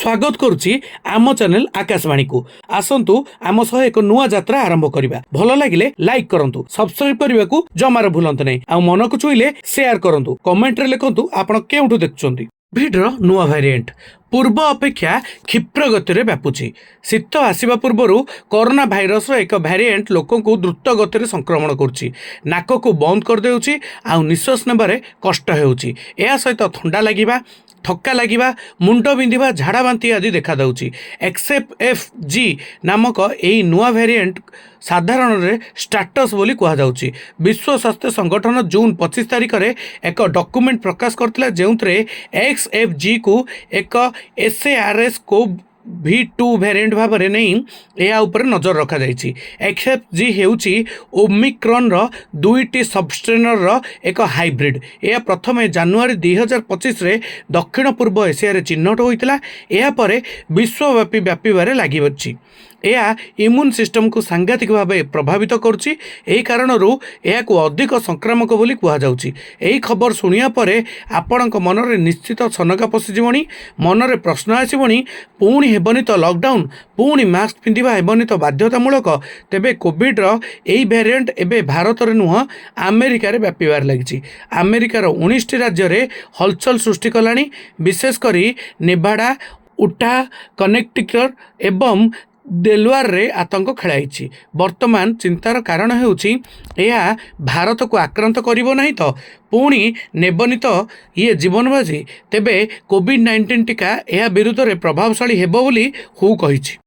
स्वागत करुच्ची आम चैनल आकाशवाणी को आसतु आम सह एक नुआ यात्रा आरंभ करबा। भल लगिले लाइक करंतु, सब्सक्राइब करने को जमार भूलंतु नहीं। आ मन को छुईले शेयर करंतु, कमेंट रे लिखंतु आपण केउठु देखुचंती। कोविड रो नुआ वेरिएंट पूर्व अपेक्षा क्षिप्र गति में व्यापुची। शीत आसवा पूर्व कोरोना भाइरस एक वेरिएंट लोक को द्रुत गति में संक्रमण करुच्ची, नाक को बंद कर देउची, आ निश्वास नेबारे कष्ट हेउची। या सहित थंडा लागिबा, थक्का लागिबा, मुंड बिंधिबा, झाड़ा बांती आदि देखा दाउची। XFG नामक यही नुआ वेरिएंट साधारण रे स्टाटस बोली कहा जाउची। विश्व स्वास्थ्य संगठन जून 25 तारिख रे एक डॉक्यूमेंट प्रकाश करथिला, जेउतरे XFG को एक SARS-CoV-2 वेरिएंट भाव में नहीं या ऊपर नजर रखा जाइछि। XFG हेउची ओमिक्रॉन रो दुईटी सबस्ट्रेनर रो एक हाइब्रिड। यह प्रथम जनवरी 2025 रे दक्षिण पूर्व एशिया रे चिन्हट होइतिला। या परे विश्वव्यापी व्यापीबारे लागि यह इम्यून सिस्टम को सांघातिक भाव प्रभावित करुच्ची। यही कारण यह अधिक संक्रामक बोली कह जाउची। यही खबर शुणिया परे आपणक मनरे निश्चित छनका पशिजी, मनरे प्रश्न आसबनी, पुणी हेबनी तो लॉकडाउन, पुणी मास्क पिंधिबा हेबनी तो बाध्यतामूलक। तेबे कोविड रो एही वेरिएंट एबे भारत रे नुह अमेरिका रे व्यापीबार लागिची। अमेरिकार 19टी राज्य रे हलचल सृष्टि कलानी, विशेषकर नेवाडा, उटा, कनेक्टिकट एवं डेलवार रे आतंक खेलाई। वर्तमान चिंतार कारण हेउची यह भारत को आक्रांत करिवो नहीं तो पुणी नेबनी तो ये जीवनबाजी। तेबे कोविड-19 टीका यह विरुद्ध रे प्रभावशाली हेबो बोली हु कहिछि।